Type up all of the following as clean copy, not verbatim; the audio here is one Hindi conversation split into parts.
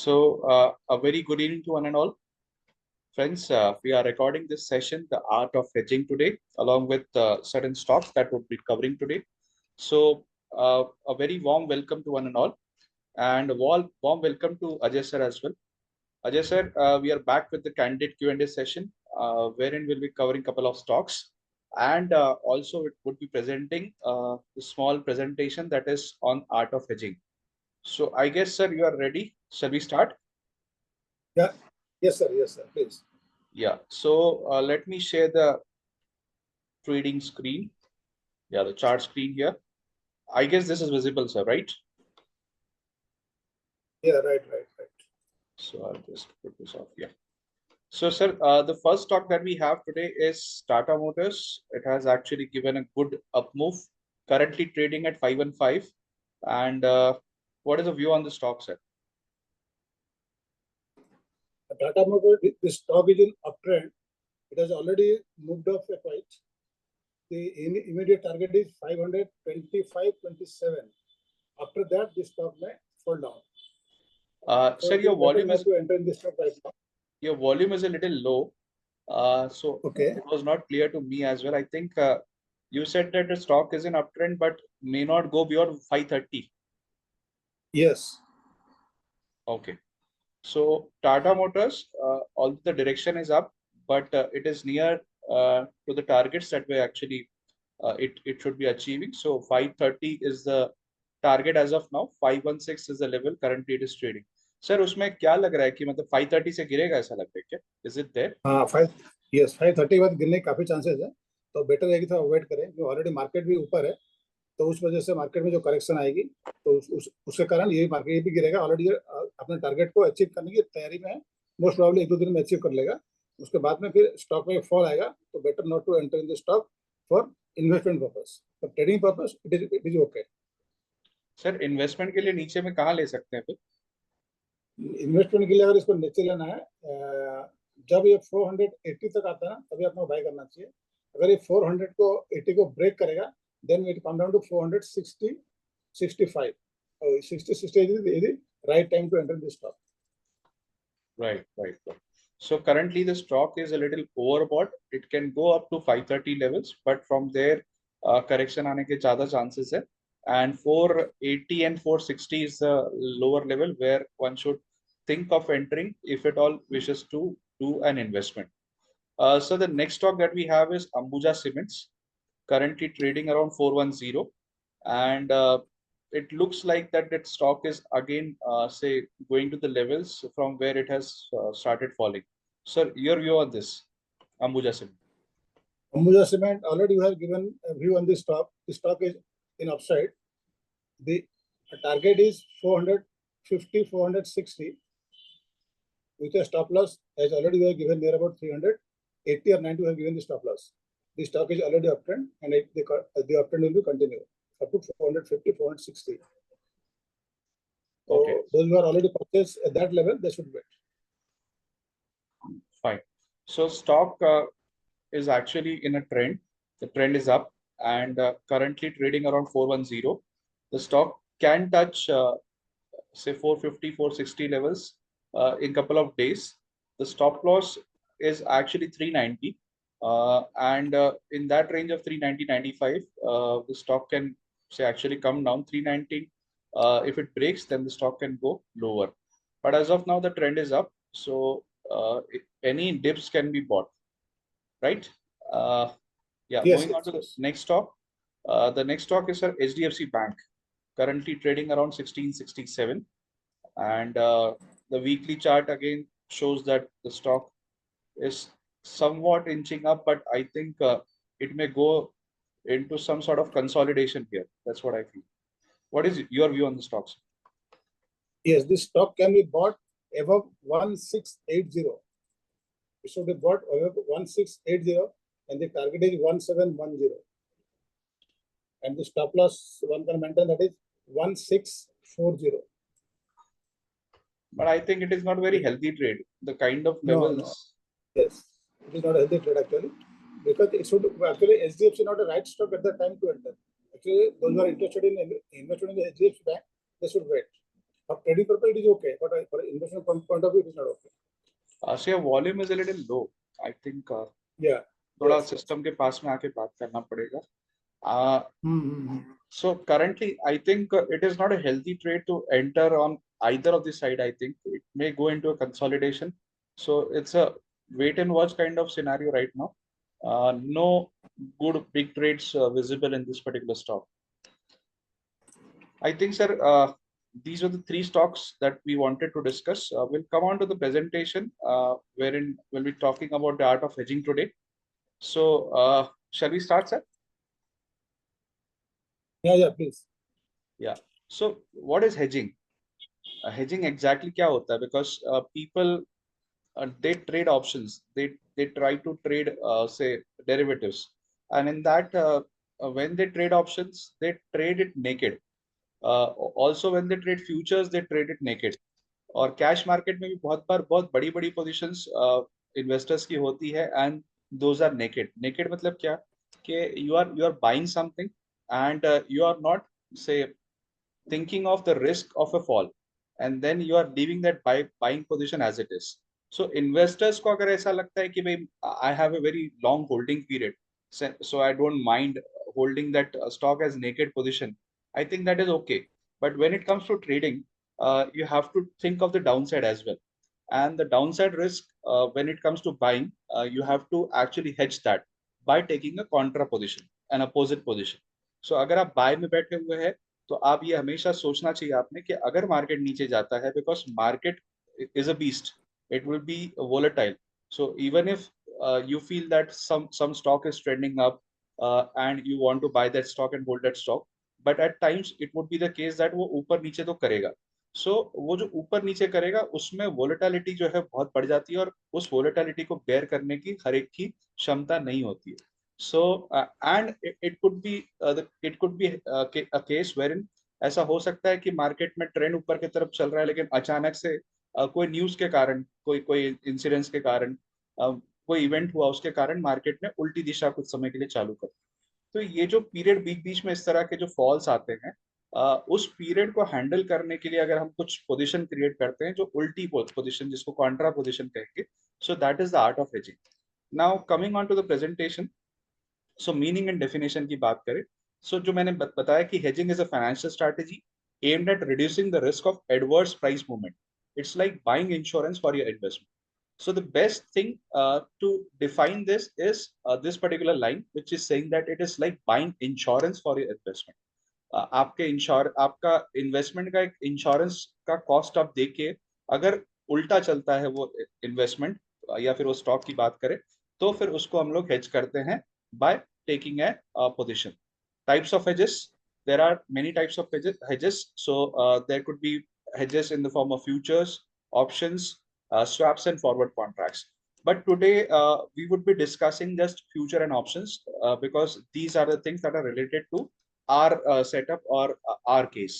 A very good evening to one and all. Friends, we are recording this session, The Art of Hedging today, along with certain stocks that would be covering today. A very warm welcome to one and all, and a warm welcome to Ajay sir as well. Ajay sir, we are back with the candidate Q&A session, wherein we'll be covering a couple of stocks, and also it would be presenting a small presentation that is on Art of Hedging. So I guess, sir, you are ready. Shall we start? Yeah. Yes, sir. Yes, sir. Please. Yeah. So let me share the trading screen. Yeah, the chart screen here. I guess this is visible, sir, right? Yeah, right. So I'll just put this off. Yeah. So, sir, the first stock that we have today is Tata Motors. It has actually given a good up move, currently trading at 515. And what is the view on the stock, sir? Tata Motors, this stock is in uptrend. It has already moved up a quite. The immediate target is 525.27. After that, this stock may fall down. Sir, your volume is to enter in this stock right now. Your volume is a little low. Okay. It was not clear to me as well. I think you said that the stock is in uptrend, but may not go beyond 530. Yes. Okay. So Tata Motors, all the direction is up, but it is near to the targets that we actually it should be achieving. So 530 is the target as of now. 516 is the level currently it is trading. Sir उसमें क्या लग रहा है कि मतलब 530 से गिरेगा ऐसा लग रहा है क्या? Is it there? हाँ 530 के बाद गिरने के काफी चांसेस है, तो बेटर है कि थोड़ा वेट करें, जो ऑलरेडी मार्केट भी ऊपर है, तो उस वजह से मार्केट में जो करेक्शन आएगी तो उसके कारण ये मार्केट ये भी गिरेगा. ऑलरेडी अपने टारगेट को अचीव करने की तैयारी में है, मोस्ट प्रोबेबली 1-2 दिन में अचीव कर लेगा. उसके बाद में फिर स्टॉक में फॉल आएगा, तो better not to enter in the stock for investment purpose. For trading purpose it is okay. Sir investment के लिए नीचे में कहाँ ले सकते हैं फिर? इन्वेस्टमेंट के लिए अगर इसको नीचे लेना है, जब ये 480 तक आता है ना, तभी आपको बाय करना चाहिए. अगर ये 480 को ब्रेक करेगा, then it come down to 460, 65. 60 is the right time to enter this stock. Right. So currently the stock is a little overbought. It can go up to 530 levels, but from there correction आने के ज़्यादा chances है. And 480 and 460 is the lower level where one should think of entering if at all wishes to do an investment. So the next stock that we have is Ambuja Cements, currently trading around 410, and it looks like that stock is again say going to the levels from where it has started falling. Sir, your view on this, Ambuja Cement? Ambuja Cement, already you have given a view on this stock. The stock is in upside. The target is 450, 460. With a stop loss, as already we have given near about 380 or 90 we have given the stop loss. The stock is already uptrend, and the uptrend will be continue up to 450, 460. So okay. Those who are already purchased at that level, they should wait. Fine. So stock is actually in a trend. The trend is up and currently trading around 410. The stock can touch say 450, 460 levels in couple of days. The stop loss is actually 390. And in that range of 390, 95, the stock can say actually come down 390. If it breaks, then the stock can go lower. But as of now, the trend is up. So any dips can be bought, right? Yeah, Yes, moving on to the next stock. The next stock is HDFC Bank, currently trading around 1667. And the weekly chart again shows that the stock is somewhat inching up, but I think it may go into some sort of consolidation here. That's what I feel. What is your view on the stocks? Yes, this stock can be bought above 1680. It should be bought above 1680, and the target is 1710. And the stop loss one can maintain, that is 1640. But I think it is not very healthy trade. The kind of levels. No. Yes, it is not a healthy trade actually, because it should actually HDFC not a right stock at the time to enter. Actually, those who are interested in investing in the HDFC Bank, they should wait. For trading purpose, it is okay, but for investment point of view, it is not okay. So your volume is a little low. I think Yeah. थोड़ा Yes. सिस्टम के पास में आके बात करना पड़ेगा. Mm-hmm. So currently, I think it is not a healthy trade to enter on either of the side. I think it may go into a consolidation. So it's a wait and watch kind of scenario right now. No good big trades visible in this particular stock. I think, sir, these are the three stocks that we wanted to discuss. We'll come on to the presentation, wherein we'll be talking about the art of hedging today. So, shall we start, sir? Yeah, please. Yeah. So, what is hedging? Hedging exactly क्या होता है? Because people they trade options. They try to trade say derivatives, and in that when they trade options, they trade it naked. Also, when they trade futures, they trade it naked. और कैश मार्केट में भी बहुत बार बहुत बड़ी बड़ी पोजीशंस इन्वेस्टर्स की होती है and those are naked. Naked मतलब क्या कि you are buying something and you are not say thinking of the risk of a fall, and then you are leaving that buying position as it is. So investors को अगर ऐसा लगता है कि भाई I have a very long holding period, so I don't mind holding that stock as naked position, I think that is okay. But when it comes to trading, you have to think of the downside as well, and the downside risk when it comes to buying, you have to actually hedge that by taking a contra position, an opposite position. So अगर आप buy में बैठे हुए हैं, तो आप ये हमेशा सोचना चाहिए आपने कि अगर मार्केट नीचे जाता है, because market is a beast, it will be volatile. So even if you feel that some stock is trending up, and you want to buy that stock and hold that stock, but at times it would be the case that वो ऊपर नीचे तो करेगा. सो वो जो ऊपर नीचे करेगा उसमें वोलेटिलिटी जो है बहुत बढ़ जाती है, और उस वोलेटिलिटी को बेयर करने की हर एक की क्षमता नहीं होती है. So and it could be it could be a case wherein ऐसा हो सकता है कि मार्केट में ट्रेंड ऊपर की तरफ चल रहा है, लेकिन अचानक से कोई न्यूज के कारण, कोई कोई इंसिडेंट्स के कारण, कोई इवेंट हुआ, उसके कारण मार्केट ने उल्टी दिशा कुछ समय के लिए चालू कर. तो ये जो पीरियड बीच बीच में इस तरह के जो फॉल्स आते हैं, उस पीरियड को हैंडल करने के लिए अगर हम कुछ पोजीशन क्रिएट करते हैं जो उल्टी पोजीशन, जिसको कॉन्ट्रा पोजीशन कहेंगे, so that is the art of hedging. Now coming on to the presentation. So meaning and definition की बात करें, सो जो मैंने बताया कि hedging is a financial strategy aimed at reducing the risk of adverse price movement. It's like buying insurance for your investment. So the best thing to define this is this particular line, which is saying that it is like buying insurance for your investment. आपके आपका इन्वेस्टमेंट का एक इंश्योरेंस का कॉस्ट आप देखिए, अगर उल्टा चलता है वो इन्वेस्टमेंट या फिर वो स्टॉक की बात करें, तो फिर उसको हम लोग हेज करते हैं by taking a position. Types of hedges: there are many types of hedges. So there could be hedges in the form of futures, options, swaps, and forward contracts. But today we would be discussing just future and options, because these are the things that are related to our setup or our case.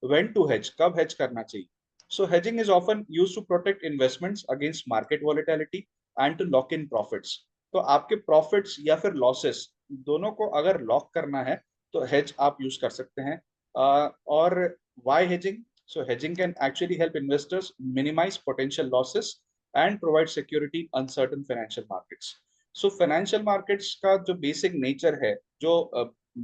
When to hedge, कब hedge करना चाहिए? So hedging is often used to protect investments against market volatility and to lock in profits. तो आपके profits या फिर losses दोनों को अगर लॉक करना है तो hedge आप यूज कर सकते हैं. और why hedging? So hedging can actually help investors minimize potential losses and provide security in uncertain financial markets. So financial markets का जो basic nature है, जो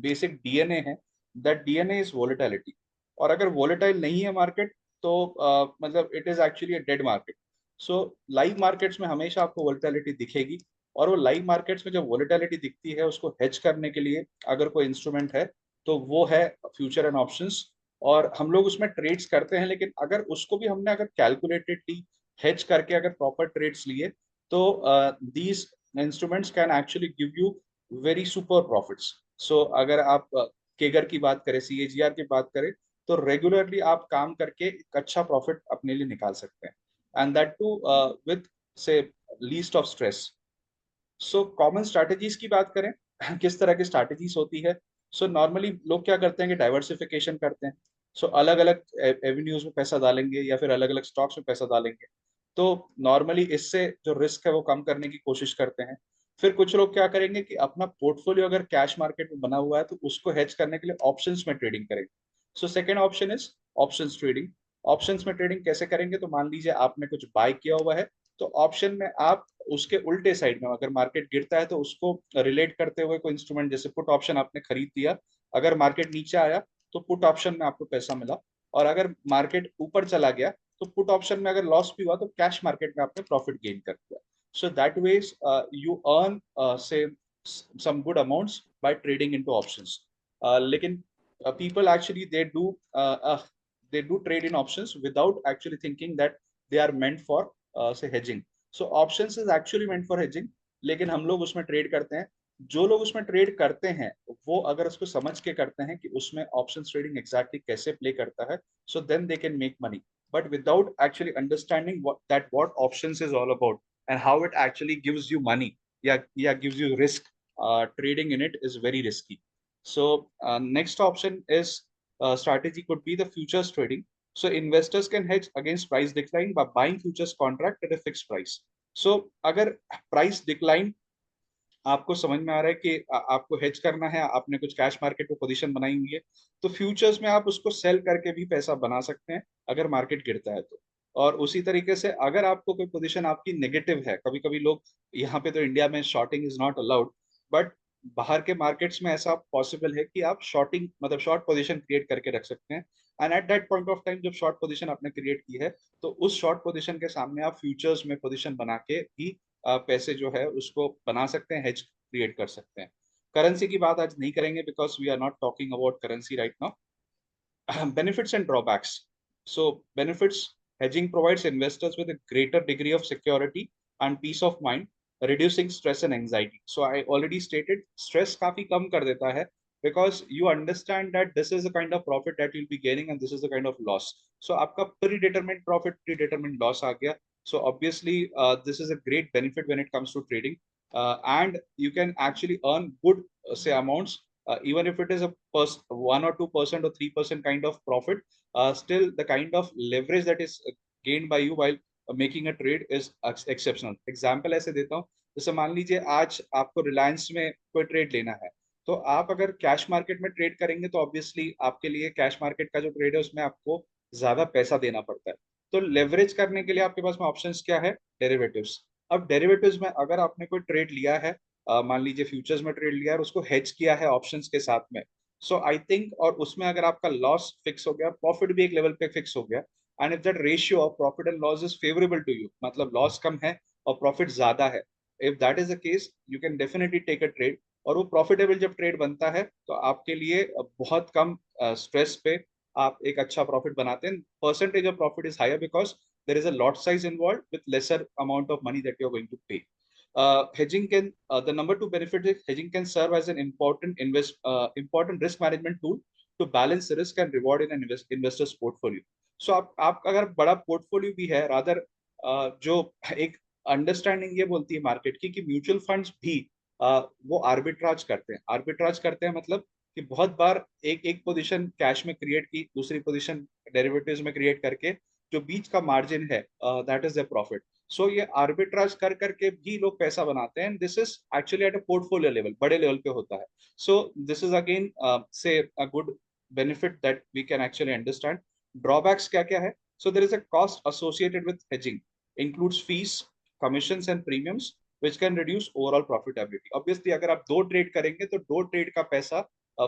basic DNA है, that DNA is volatility. और अगर volatile नहीं है market, तो मतलब it is actually a dead market. So live markets में हमेशा आपको volatility दिखेगी, और वो लाइव मार्केट्स में जब वोलेटिलिटी दिखती है, उसको हेज करने के लिए अगर कोई इंस्ट्रूमेंट है तो वो है फ्यूचर एंड ऑप्शंस. और हम लोग उसमें ट्रेड्स करते हैं, लेकिन अगर उसको भी हमने अगर कैलकुलेटेडली हेज करके अगर प्रॉपर ट्रेड्स लिए, तो these instruments can actually give you very super profits. So अगर आप केगर की बात करें, CAGR की बात करें, तो रेगुलरली आप काम करके एक अच्छा प्रॉफिट अपने लिए निकाल सकते हैं, एंड दैट टू विद से least of stress. So common strategies की बात करें, किस तरह की स्ट्रैटेजीज होती है. सो नॉर्मली लोग क्या करते हैं कि डाइवर्सिफिकेशन करते हैं. सो अलग अलग एवेन्यूज में पैसा डालेंगे या फिर अलग अलग स्टॉक्स में पैसा डालेंगे, तो नॉर्मली इससे जो रिस्क है वो कम करने की कोशिश करते हैं. फिर कुछ लोग क्या करेंगे कि अपना पोर्टफोलियो अगर कैश मार्केट में बना हुआ है तो उसको हेज करने के लिए ऑप्शंस में ट्रेडिंग करेंगे. So second option is options trading. Options में ट्रेडिंग कैसे करेंगे, तो मान लीजिए आपने कुछ बाय किया हुआ है, तो ऑप्शन में आप उसके उल्टे साइड में अगर मार्केट गिरता है तो उसको रिलेट करते हुए कोई इंस्ट्रूमेंट, जैसे पुट ऑप्शन आपने खरीद दिया, अगर मार्केट नीचे आया तो पुट ऑप्शन में आपको पैसा मिला, और अगर मार्केट ऊपर चला गया तो पुट ऑप्शन में अगर लॉस भी हुआ तो कैश मार्केट में आपने प्रॉफिट गेन कर दिया. So that ways you earn से some good amounts by trading into options. लेकिन people actually they do trade in options without actually thinking that they are meant for say hedging. So options is actually meant for hedging, लेकिन हम लोग उसमें ट्रेड करते हैं. जो लोग उसमें ट्रेड करते हैं वो अगर उसको समझ के करते हैं कि उसमें ऑप्शंस ट्रेडिंग एग्जैक्टली कैसे प्ले करता है, so then they can make money. But without actually understanding what options is all about and how it actually gives you money, yeah gives you risk, trading in it is very risky. So next option is strategy could be the futures trading. So investors can hedge against price decline by buying futures contract at a fixed price. So अगर price decline आपको समझ में आ रहा है कि आपको हेज करना है, आपने कुछ कैश मार्केट में पोजीशन बनाई हुई है, तो फ्यूचर्स में आप उसको सेल करके भी पैसा बना सकते हैं अगर मार्केट गिरता है तो. और उसी तरीके से अगर आपको कोई पोजीशन आपकी नेगेटिव है, कभी कभी लोग, यहाँ पे तो इंडिया में shorting is not allowed, but बाहर के मार्केट्स में ऐसा पॉसिबल है कि आप शॉर्टिंग मतलब शॉर्ट पोजीशन क्रिएट करके रख सकते हैं. And at that point of time जब शॉर्ट पोजीशन आपने क्रिएट की है, तो उस शॉर्ट पोजीशन के सामने आप फ्यूचर्स में पोजीशन बना के भी पैसे जो है उसको बना सकते हैं, हेज क्रिएट कर सकते हैं. करेंसी की बात आज नहीं करेंगे because we are not talking about currency right now. Benefits and drawbacks. So benefits, hedging provides investors with a greater degree of security and peace of mind, reducing stress and anxiety. So I already stated stress काफी कम कर देता है because you understand that this is the kind of profit that you'll be gaining and this is the kind of loss. So आपका predetermined profit, predetermined loss आ गया. So obviously this is a great benefit when it comes to trading, and you can actually earn good say amounts, even if it is a 1 or 2% or 3% kind of profit, still the kind of leverage that is gained by you while making a trade is exceptional. Example ऐसे देता हूँ, जैसे मान लीजिए आज आपको रिलायंस में कोई ट्रेड लेना है, तो आप अगर कैश मार्केट में ट्रेड करेंगे तो ऑब्वियसली आपके लिए कैश मार्केट का जो ट्रेड है उसमें आपको ज्यादा पैसा देना पड़ता है. तो लेवरेज करने के लिए आपके पास में ऑप्शंस क्या है, डेरिवेटिव्स. अब डेरिवेटिव्स में अगर आपने कोई ट्रेड लिया है, मान लीजिए फ्यूचर्स में ट्रेड लिया और उसको हेज किया है ऑप्शंस के साथ में, सो आई थिंक, और उसमें अगर आपका लॉस फिक्स हो गया, प्रॉफिट भी एक लेवल पे फिक्स हो गया, and if that ratio of profit and loss is favourable to you, मतलब लॉस कम है और प्रॉफिट ज्यादा है, if that is the case you can definitely take a trade. और वो प्रॉफिटेबल जब ट्रेड बनता है तो आपके लिए बहुत कम स्ट्रेस पे आप एक अच्छा प्रॉफिट बनाते हैं. Percentage of profit is higher because there is a lot size involve with lesser amount of money that you are going to pay. Hedging can the number two benefit is hedging can serve as an important risk management tool to balance the risk and reward in an investor's portfolio. So आप अगर बड़ा पोर्टफोलियो भी है, रादर जो एक अंडरस्टैंडिंग ये बोलती है मार्केट की कि म्यूचुअल फंड्स भी वो आर्बिट्राज करते हैं मतलब कि बहुत बार एक एक पोजीशन कैश में क्रिएट की, दूसरी पोजीशन डेरिवेटिव्स में क्रिएट करके जो बीच का मार्जिन है दैट इज द प्रॉफिट. सो ये आर्बिट्राज कर करके भी लोग पैसा बनाते हैं. This is actually at a portfolio level, बड़े लेवल पे होता है. So this is again say a good benefit that we can actually understand. Drawbacks क्या क्या है? So there is a cost associated with hedging, includes fees, commissions and premiums which can reduce overall profitability. Obviously अगर आप दो ट्रेड करेंगे तो दो ट्रेड का पैसा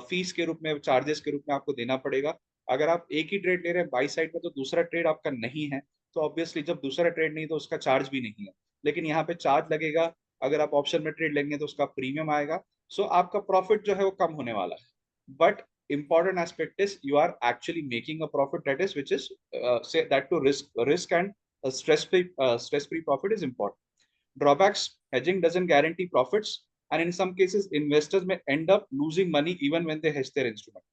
फीस के रूप में, चार्जेस के रूप में आपको देना पड़ेगा. अगर आप एक ही ट्रेड ले रहे हैं बाई साइड में तो दूसरा ट्रेड आपका नहीं है, तो ऑब्वियसली जब दूसरा ट्रेड नहीं तो उसका चार्ज भी नहीं है. लेकिन यहाँ पे चार्ज लगेगा अगर आप ऑप्शन में ट्रेड लेंगे तो उसका प्रीमियम आएगा. सो आपका प्रॉफिट जो है वो कम होने वाला है. But important aspect is you are actually making a profit that is which is say that to risk and stress free profit is important. Drawbacks: hedging doesn't guarantee profits, and in some cases investors may end up losing money even when they hedge their instrument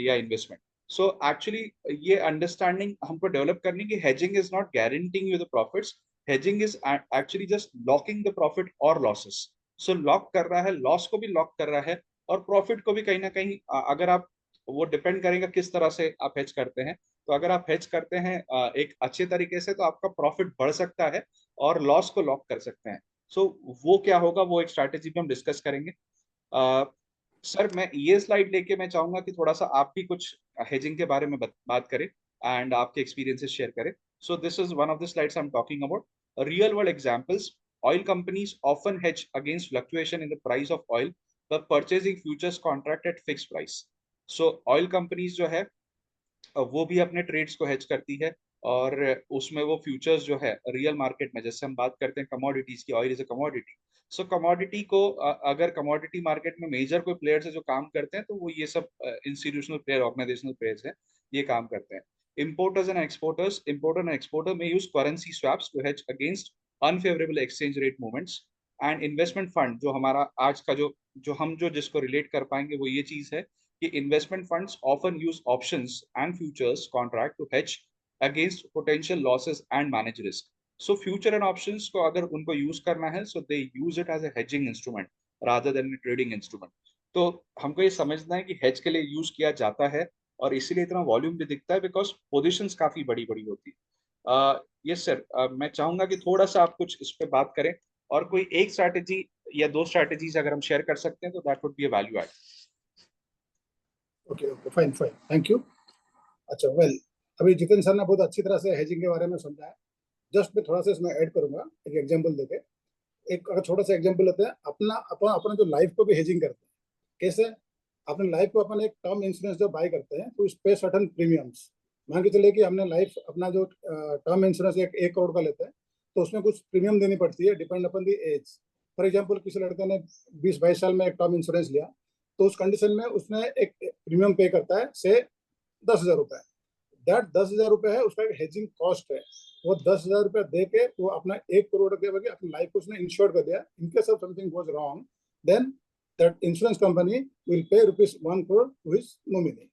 या investment. So actually ये understanding हमको develop करनी कि hedging is not guaranteeing you the profits. Hedging is actually just locking the profit or losses. So lock कर रहा है, loss को भी lock कर रहा है, और profit को भी कहीं ना कहीं अगर आप, वो डिपेंड करेगा किस तरह से आप hedge करते हैं. तो अगर आप hedge करते हैं एक अच्छे तरीके से तो आपका प्रॉफिट बढ़ सकता है और लॉस को लॉक कर सकते हैं. सो वो क्या होगा वो एक स्ट्रैटेजी पे हम डिस्कस करेंगे. सर मैं ये स्लाइड लेके मैं चाहूंगा कि थोड़ा सा आप भी कुछ हेजिंग के बारे में बात करें. एंड आपके एक्सपीरियंसेस शेयर करें. सो this is one of the slides I am talking about. Real world examples. Oil companies often hedge against fluctuation in the price of oil by purchasing futures contract at fixed price. So oil companies जो है वो भी अपने ट्रेड्स को हेज करती है, और उसमें वो फ्यूचर्स जो है रियल मार्केट में, जैसे हम बात करते हैं कमोडिटीज की, oil is a commodity. So commodity को अगर कमोडिटी मार्केट में मेजर कोई प्लेयर्स है जो काम करते हैं, तो वो ये सब इंस्टीट्यूशनल प्लेयर, ऑर्गेनाइजेशनल प्लेयर्स हैं, ये काम करते हैं. Importer and exporter may use currency swaps to hedge against unfavorable exchange rate movements. And investment fund, जो हमारा आज का जो हम जो जिसको रिलेट कर पाएंगे वो ये चीज है कि investment funds often use options and futures contract to hedge against potential losses and manage risk. So future and options को अगर उनको use करना है, so they use it as a hedging instrument rather than a trading instrument. तो हमको ये समझना है कि hedge के लिए use किया जाता है, और इसीलिए इतना वॉल्यूम भी दिखता है, बिकॉज पोजिशंस काफी बड़ी बड़ी होती है. यस सर, मैं चाहूंगा कि थोड़ा सा आप कुछ इस पे बात करें, और कोई एक स्ट्रैटेजी या दो स्ट्रैटेजीज अगर हम शेयर कर सकते हैं तो that would be a value add. Okay okay, fine fine, thank you. अच्छा वेल, अभी जितेंद्र सर ने बहुत अच्छी तरह से हेजिंग के बारे में समझाया. जस्ट मैं थोड़ा सा इसमें ऐड करूंगा, एक एग्जांपल देके. एक अगर छोटा सा एग्जांपल लेते हैं, अपना जो लाइफ को भी हेजिंग करते हैं. कैसे? अपने लाइफ को अपन एक टर्म इंश्योरेंस जो बाय करते हैं, तो इस पे सर्टन प्रीमियम्स. मान के चले कि हमने लाइफ अपना जो टर्म इंश्योरेंस 1 करोड़ का लेते हैं, तो उसमें कुछ प्रीमियम देनी पड़ती है depend upon the age. For example, किसी लड़के ने 20-22 साल में एक टर्म इंश्योरेंस लिया, तो उस कंडीशन में उसने एक प्रीमियम पे करता है से 10,000 रुपए. दैट 10,000 रुपए है, उसका एक हेजिंग कॉस्ट है. वो 10,000 रुपए दे के वो अपना 1 करोड़ के बगे अपनी लाइफ को उसने इंश्योर कर दिया. In case of something goes wrong, then that insurance company will pay rupees 1 crore to his nominee.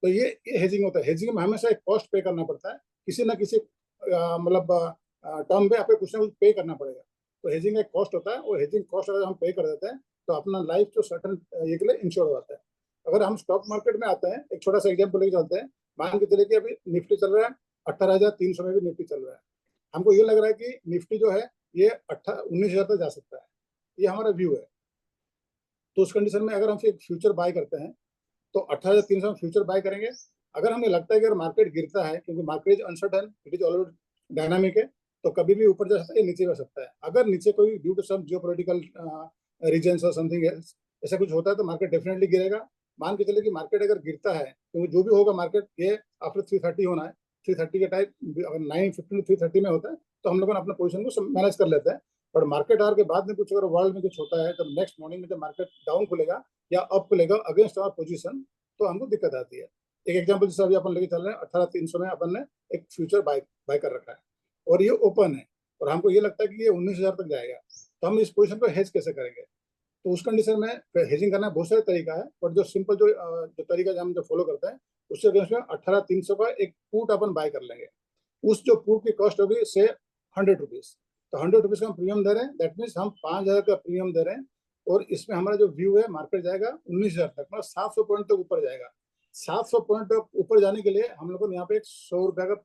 तो ये हेजिंग होता है. हेजिंग में हमेशा एक कॉस्ट पे करना पड़ता है, किसी ना किसी मतलब टर्म पे आपको कुछ ना कुछ पे करना पड़ेगा. तो हेजिंग एक कॉस्ट होता है, और हेजिंग कॉस्ट अगर हम पे कर देते हैं तो अपना लाइफ जो सर्टन ये के लिए इंश्योर हो जाता है. अगर हम स्टॉक मार्केट में आते हैं, एक छोटा सा एग्जाम्पल लेके चलते हैं. मान के चले कि अभी निफ्टी चल रहा है 18,300 में, भी निफ्टी चल रहा है. हमको ये लग रहा है कि निफ्टी जो है ये 19,000 तक जा सकता है. ये हमारा व्यू है. तो उस कंडीशन में अगर हम फिर फ्यूचर बाय करते हैं, तो 18,300 में फ्यूचर बाय करेंगे. अगर हमें लगता है कि अगर मार्केट गिरता है, क्योंकि market is uncertain, it is already dynamic है, तो कभी भी ऊपर जा सकता है, नीचे जा सकता है. अगर नीचे कोई due to some geopolitical reasons और समथिंग एल्स ऐसा कुछ होता है, तो मार्केट डेफिनेटली गिरेगा. मान के चले कि मार्केट अगर गिरता है, क्योंकि जो भी होगा मार्केट ये आफ्टर 330 होना है. 330 के टाइम अगर 9:15 330 में होता है, तो हम लोगों ने अपना पोजिशन को मैनेज कर लेते हैं. बट मार्केट आवर के बाद में कुछ अगर वर्ल्ड में कुछ होता है, तो नेक्स्ट मॉर्निंग में जब मार्केट डाउन खुलेगा या अप खुलेगा अगेंस्ट आवर पोजीशन, तो हमको दिक्कत आती है. एक एग्जांपल जैसे अभी अपन लेके चल रहे हैं, 18,300 में अपन ने एक फ्यूचर बाय कर रखा है, और ये ओपन है, और हमको ये लगता है कि ये 19,000 तक जाएगा. तो हम इस पोजीशन को हेज कैसे करेंगे? तो उस कंडीशन में हेजिंग करना बहुत सारे तरीका है, बट जो सिंपल जो तरीका हम जो फॉलो करते हैं, उससे अगेंस्ट में 18,300 का एक पुट अपन बाय कर लेंगे. उस जो पुट की कॉस्ट होगी से 100 रुपीज. तो 100 रुपीज का हम प्रीमियम दे रहे हैं. दैट मीन्स हम 5,000 का प्रीमियम दे रहे हैं, और इसमें हमारा जो व्यू है, मार्केट जाएगा 19,000 तक, मतलब 700 पॉइंट तक ऊपर जाएगा. 700 पॉइंट तक ऊपर जाने के लिए हम लोग यहाँ पे 100 रुपए का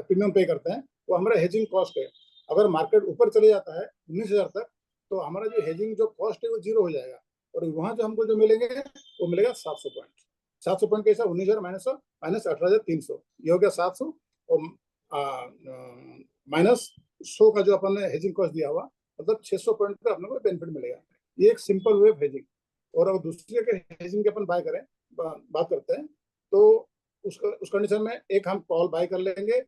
प्रीमियम पे करते हैं. वो हमारा हेजिंग कॉस्ट है. अगर मार्केट ऊपर चले जाता है 19,000 तक, तो हमारा जो हेजिंग जो कॉस्ट है वो जीरो हो जाएगा, और वहां जो हमको जो मिलेंगे वो मिलेगा 700 पॉइंट. 700 पॉइंट कैसा? 19,000 माइनस 18,300, ये हो गया 700, और माइनस 100 का जो अपन ने हेजिंग कॉस्ट दिया हुआ, मतलब 600 पॉइंट का अपने को बेनिफिट मिलेगा. ये एक सिंपल वे ऑफ हेजिंग. और अगर दूसरी के हेजिंग के अपन बाय करें, बात करते हैं, तो उस कंडीशन में एक हम कॉल बाय कर लेंगे,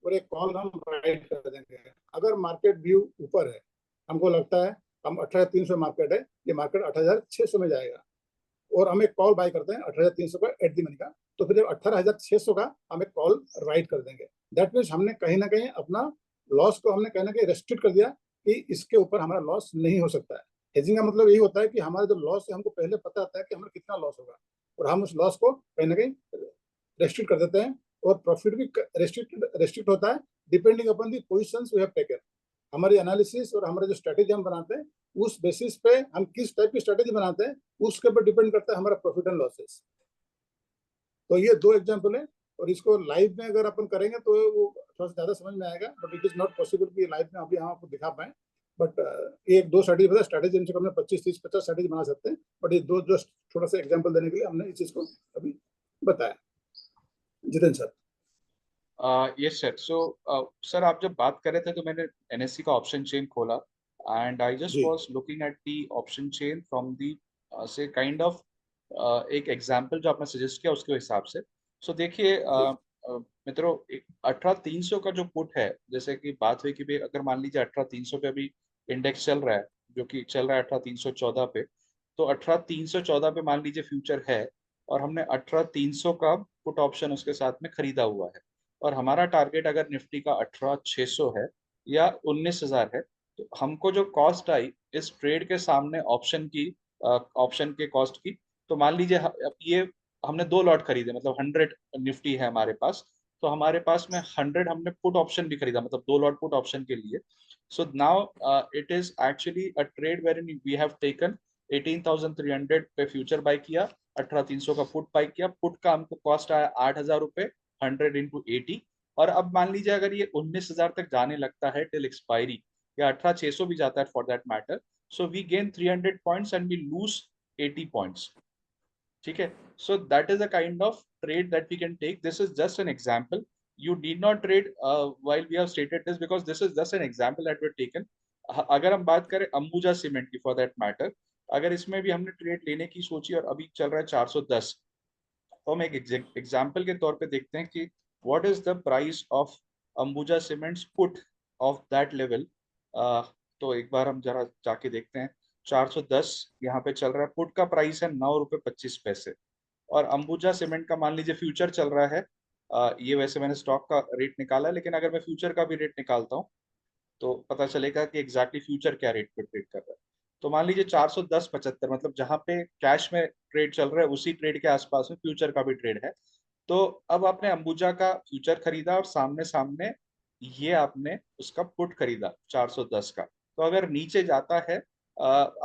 और एक कॉल हम राइट कर देंगे. अगर मार्केट व्यू ऊपर है, हमको लगता है हम 18,300 मार्केट है, ये मार्केट 18,600 में जाएगा, और हम एक कॉल बाय करते हैं 18,300 का एट दी मनी का, तो फिर 18,600 का हम एक कॉल राइट कर देंगे. दैट मीन्स हमने कहीं ना कहीं अपना लॉस को हमने कहीं ना कहीं रेस्ट्रिक्ट कर दिया कि इसके ऊपर हमारा लॉस नहीं हो सकता है. हेजिंग का मतलब यही होता है कि हमारा जो लॉस है, हमको पहले पता होता है कि हमारा कितना लॉस होगा, और हम उस लॉस को कहीं ना कहीं रेस्ट्रिक्ट कर देते हैं, और प्रॉफिट भी रेस्ट्रिक्ट होता है depending upon the positions we have taken. हमारी एनालिसिस और हमारा जो स्ट्रेटेजी हम बनाते हैं, उस बेसिस पे हम किस टाइप की स्ट्रेटेजी बनाते हैं, उसके ऊपर डिपेंड करता है हमारा प्रॉफिट एंड लॉसेस. तो ये दो एग्जांपल है, और इसको लाइव में अगर अपन करेंगे तो वो थोड़ा सा ज्यादा समझ में आएगा, but it is not possible कि लाइव में अभी हम आपको दिखा पाए. बट एक दो स्ट्रेटेजी पता, स्ट्रेटेजी हमसे हमने 25, 30, 50 स्ट्रेटेजी बना सकते हैं, बट ये दो जो थोड़ा सा एग्जाम्पल देने के लिए हमने इस चीज को अभी बताया. Jiten sir. Yes sir, so sir आप जब बात कर रहे थे तो मैंने एनएससी का ऑप्शन चेन खोला एंड आई जस्ट जी was looking at the option chain from the say kind of एक एग्जांपल जो आपने सजेस्ट किया उसके हिसाब से। सो देखिए जी मित्रों, 18,300 का जो पुट है, जैसे कि बात हुई कि भाई अगर मान लीजिए 18,300 पे अभी इंडेक्स चल रहा है, जो कि चल रहा है 18,314 पे, तो 18,314 पे मान लीजिए फ्यूचर है और हमने 18,300 का पुट ऑप्शन उसके साथ में खरीदा हुआ है और हमारा टारगेट अगर निफ्टी का 18,600 है या 19,000 है, तो हमको जो कॉस्ट आई इस ट्रेड के सामने ऑप्शन की, ऑप्शन के कॉस्ट की, तो मान लीजिए अब ये हमने 2 लॉट खरीदे, मतलब 100 निफ्टी है हमारे पास, तो हमारे पास में 100 हमने पुट ऑप्शन भी खरीदा, मतलब 2 लॉट पुट ऑप्शन के लिए। So now it is actually a trade where we have taken 18,300 पे फ्यूचर बाय किया, 18,300 का पुट बाय किया, पुट का हमको कॉस्ट आया 8,000 रुपए, 100 × 80। और अब मान लीजिए अगर ये 19,000 तक जाने लगता है टिल एक्सपायरी, या 18,600 भी जाता है for that matter, so we gain 300 points and we lose 80 points. ठीक है, so that is a kind of trade that we can take. This is just an example, you need not trade while we have stated this, because this is just an example that we've taken. अगर हम बात करें अंबुजा सीमेंट की फॉर दैट मैटर, अगर इसमें भी हमने ट्रेड लेने की सोची और अभी चल रहा है 410, तो हम एक एग्जाम्पल के तौर पे देखते हैं कि what is the price of Ambuja cements put off that level. तो एक बार हम जरा जाके देखते हैं, 410 यहाँ पे चल रहा है, पुट का प्राइस है 9 रुपए 25 पैसे, और अंबुजा सीमेंट का मान लीजिए फ्यूचर चल रहा है, ये वैसे मैंने स्टॉक का रेट निकाला है, लेकिन अगर मैं फ्यूचर का भी रेट निकालता हूँ तो पता चलेगा कि एग्जैक्टली फ्यूचर क्या रेट पे ट्रेड कर रहा है। तो मान लीजिए 410.75, मतलब जहां पे कैश में ट्रेड चल रहा है उसी ट्रेड के आसपास में फ्यूचर का भी ट्रेड है। तो अब आपने अंबुजा का फ्यूचर खरीदा और सामने सामने ये आपने उसका पुट खरीदा 410 का। तो अगर नीचे जाता है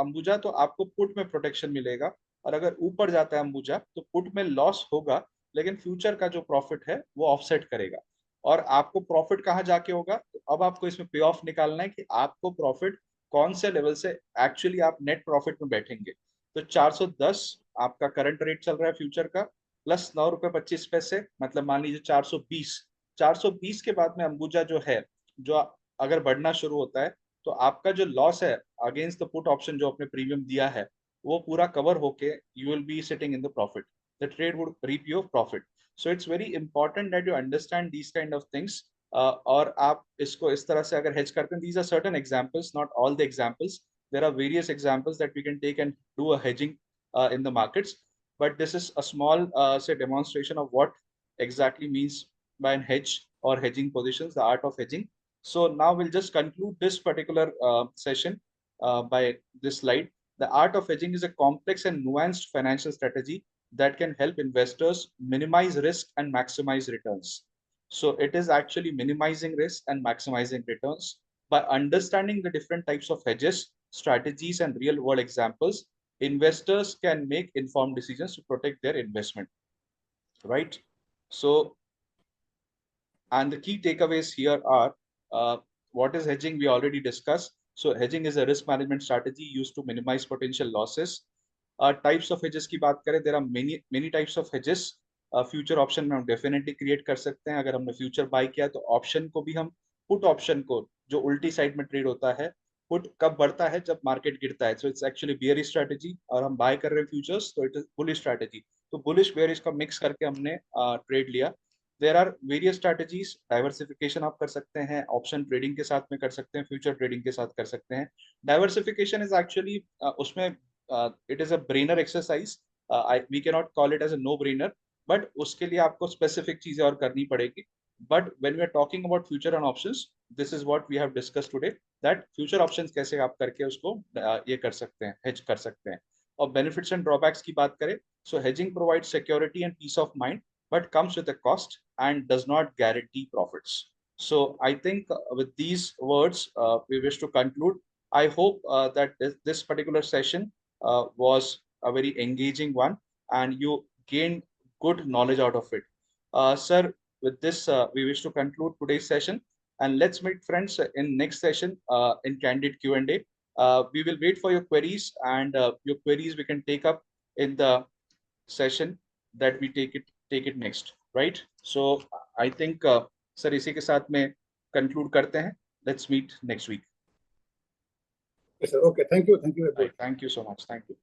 अंबुजा तो आपको पुट में प्रोटेक्शन मिलेगा, और अगर ऊपर जाता है अंबुजा तो पुट में लॉस होगा, लेकिन फ्यूचर का जो प्रॉफिट है वो ऑफसेट करेगा। और आपको प्रॉफिट कहाँ जाके होगा, तो अब आपको इसमें पे ऑफ निकालना है कि आपको प्रॉफिट कौन से लेवल से एक्चुअली आप नेट प्रॉफिट में बैठेंगे। तो 410 आपका करंट रेट चल रहा है फ्यूचर का, प्लस 9 रुपए 25 पैसे, मतलब मान लीजिए 420। 420 के बाद में अंबुजा जो है, जो अगर बढ़ना शुरू होता है, तो आपका जो लॉस है अगेंस्ट द पुट ऑप्शन जो आपने प्रीमियम दिया है, वो पूरा कवर होके you will be sitting in the profit, the trade would reap your profit. So it's very important that you understand these kind of things. और आप इसको इस तरह से अगर हेज करते हैं, these are certain examples, not all the examples, there are various examples that we can take and do a hedging in the markets, but this is a small say demonstration of what exactly means by an hedge or hedging positions, the art of hedging. So now we'll just conclude this particular session by this slide. The art of hedging is a complex and nuanced financial strategy that can help investors minimize risk and maximize returns. So it is actually minimizing risk and maximizing returns. By understanding the different types of hedges, strategies, and real world examples, investors can make informed decisions to protect their investment, right? So, and the key takeaways here are, what is hedging we already discussed. So hedging is a risk management strategy used to minimize potential losses. Types of hedges की बात करें, there are many types of hedges. Future option में हम डेफिनेटली क्रिएट कर सकते हैं, अगर हमने फ्यूचर बाय किया तो ऑप्शन को भी हम, पुट ऑप्शन को जो उल्टी साइड में ट्रेड होता है, पुट कब बढ़ता है, जब मार्केट गिरता है, so it's actually bearish strategy, और हम बाय कर रहे हैं फ्यूचर्स तो इट इज बुलिश स्ट्रेटेजी। तो बुलिश बेयरिश का मिक्स करके हमने ट्रेड लिया। There are various strategies, diversification आप कर सकते हैं, ऑप्शन ट्रेडिंग के साथ में कर सकते हैं, फ्यूचर ट्रेडिंग के साथ कर सकते हैं। डाइवर्सिफिकेशन इज एक्चुअली उसमें it is a brainer exercise, we can not call it as a no brainer, but उसके लिए आपको स्पेसिफिक चीजें और करनी पड़ेगी। But when we are talking about future and options, this is what we have discussed today, that future options कैसे आप करके उसको ये कर सकते हैं, हेज कर सकते हैं। और बेनिफिट्स एंड ड्रॉबैक्स की बात करें, so hedging provides security and peace of mind, but comes with a cost and does not guarantee profits. So I think with these words, we wish to conclude. I hope that this particular session was a very engaging one and you gained good knowledge out of it. Sir, with this, we wish to conclude today's session, and let's meet friends in next session in Candid Q&A. We will wait for your queries, and your queries we can take up in the session that we take it next, राइट? सो आई थिंक सर इसी के साथ में कंक्लूड करते हैं. Let's meet next week. Okay, sir. Okay, thank you. Thank you. Right. Thank you so much. Thank you.